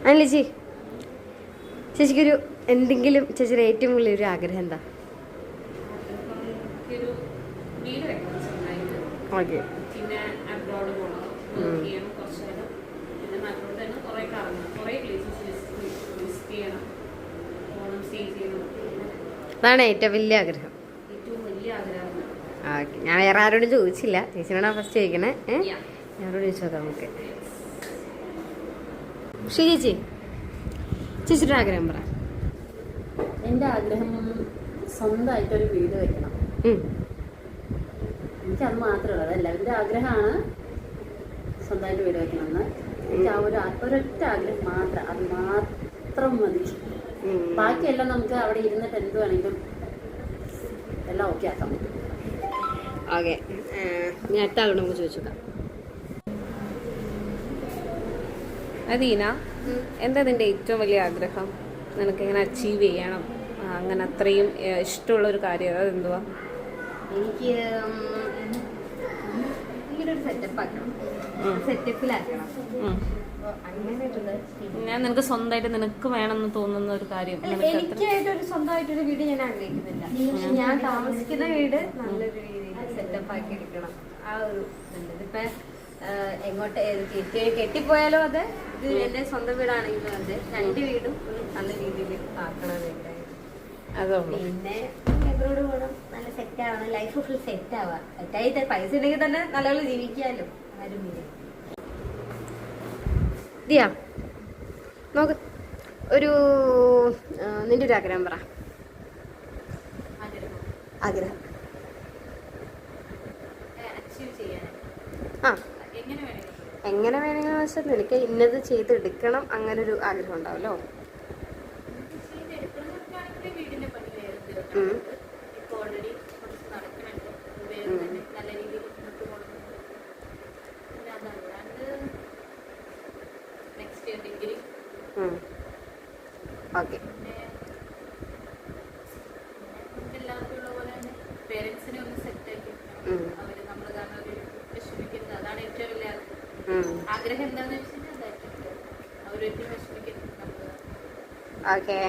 അല്ല ചേച്ചിക്കൊരു എന്തെങ്കിലും ചേച്ചിയുടെ ഏറ്റവും വലിയൊരു ആഗ്രഹം എന്താ? ഓക്കെ. പിന്നെ അബ്രോഡ് പോകണം, വർക്ക് ചെയ്യണം കുറച്ച് നേരം. പിന്നെ നാട്ടിലോട്ട് തന്നെ കുറേ കറങ്ങണം, കുറേ പ്ലേസസ് വിസിറ്റ് ചെയ്യണം, പോകണം, സ്റ്റേ ചെയ്യണം. അതാണ് ഏറ്റവും വലിയ ആഗ്രഹം. ഏറ്റവും വലിയ ആഗ്രഹമാണ്. ഓക്കെ. ഞാൻ വേറെ ആരോടും ചോദിച്ചില്ല, ചേച്ചിനോടാ ഫസ്റ്റ് ചോദിക്കണേ. ഞാനോട് ചോദിച്ചു നോക്കാം നമുക്ക്. ചേച്ചി ചേച്ചിയുടെ ആഗ്രഹം പറ. എൻ്റെ ആഗ്രഹം സ്വന്തമായിട്ടൊരു വീട് വെക്കണം. എനിക്കത് മാത്രമേ ഉള്ളൂ, അതെല്ലാവരുടെ ആഗ്രഹമാണ് സ്വന്തമായിട്ട് വീട് വെക്കണമെന്ന്. എനിക്ക് ആ ഒരൊറ്റ ആഗ്രഹം മാത്രം, അത് മാത്രം മതി. ബാക്കിയെല്ലാം നമുക്ക് അവിടെ ഇരുന്നിട്ട് എന്ത് വേണമെങ്കിലും എല്ലാം ഓക്കെ ആക്കാം. ഓക്കെ, ഞാൻ അടുത്ത ആളോട് നമുക്ക് ചോദിച്ചോക്കാം. അദീന, എന്താ നിൻ്റെ ഏറ്റവും വലിയ ആഗ്രഹം? നിനക്ക് എങ്ങനെ അച്ചീവ് ചെയ്യണം, അങ്ങനെ അത്രയും ഇഷ്ടമുള്ളൊരു കാര്യം അതെന്തുവാ? എനിക്ക് വീടൊരു സെറ്റപ്പ് ആക്കണം, സെറ്റപ്പിലാക്കണം. ഞാൻ നിനക്ക് സ്വന്തമായിട്ട് നിനക്ക് വേണമെന്ന് തോന്നുന്ന ഒരു കാര്യം. എനിക്കായിട്ടൊരു സ്വന്തമായിട്ടൊരു വീട് ഞാൻ ആഗ്രഹിക്കുന്നില്ല. ഞാൻ താമസിക്കുന്ന വീട് നല്ലൊരു രീതിയിൽ സെറ്റപ്പ് ആക്കി എടുക്കണം. ആ ഒരു ഇതിപ്പോ എങ്ങോട്ട് കെട്ടിപ്പോയാലും അത്, ഇത് എന്റെ സ്വന്തം വീടാണെങ്കിലും അത്, രണ്ട് വീടും ഒരു നല്ല രീതിയിൽ ആക്കണമെന്നുണ്ട്. പിന്നെ എബ്രോഡ് പോകണം, നല്ല സെറ്റ് ആവണം, ലൈഫ് ഫുൾ സെറ്റ് ആവാം. സെറ്റായിട്ട് പൈസ ഉണ്ടെങ്കിൽ തന്നെ നല്ലപോലെ ജീവിക്കാമല്ലോ. ആരും ദിയാ നോക്ക്, ഒരു നിന്റെ ഒരു ആഗ്രഹം പറ. ആഗ്രഹം ആ എങ്ങനെ വേണമെങ്കിലും വെച്ചാൽ നിനക്ക് ഇന്നത് ചെയ്തെടുക്കണം അങ്ങനെ ഒരു ആഗ്രഹം ഉണ്ടാവല്ലോ. ഓക്കെ. പേരൻസിനെ ഒന്ന് സെറ്റ് ആക്കി അവര് നമ്മള് കാരണം ഒരു വിഷമിക്കരുത്, അതാണ് ഏറ്റവും വലിയ ആഗ്രഹം. എന്താന്ന് വെച്ചാൽ അവരൊരിക്കലും വിഷമിക്കരുത്. ഓക്കെ.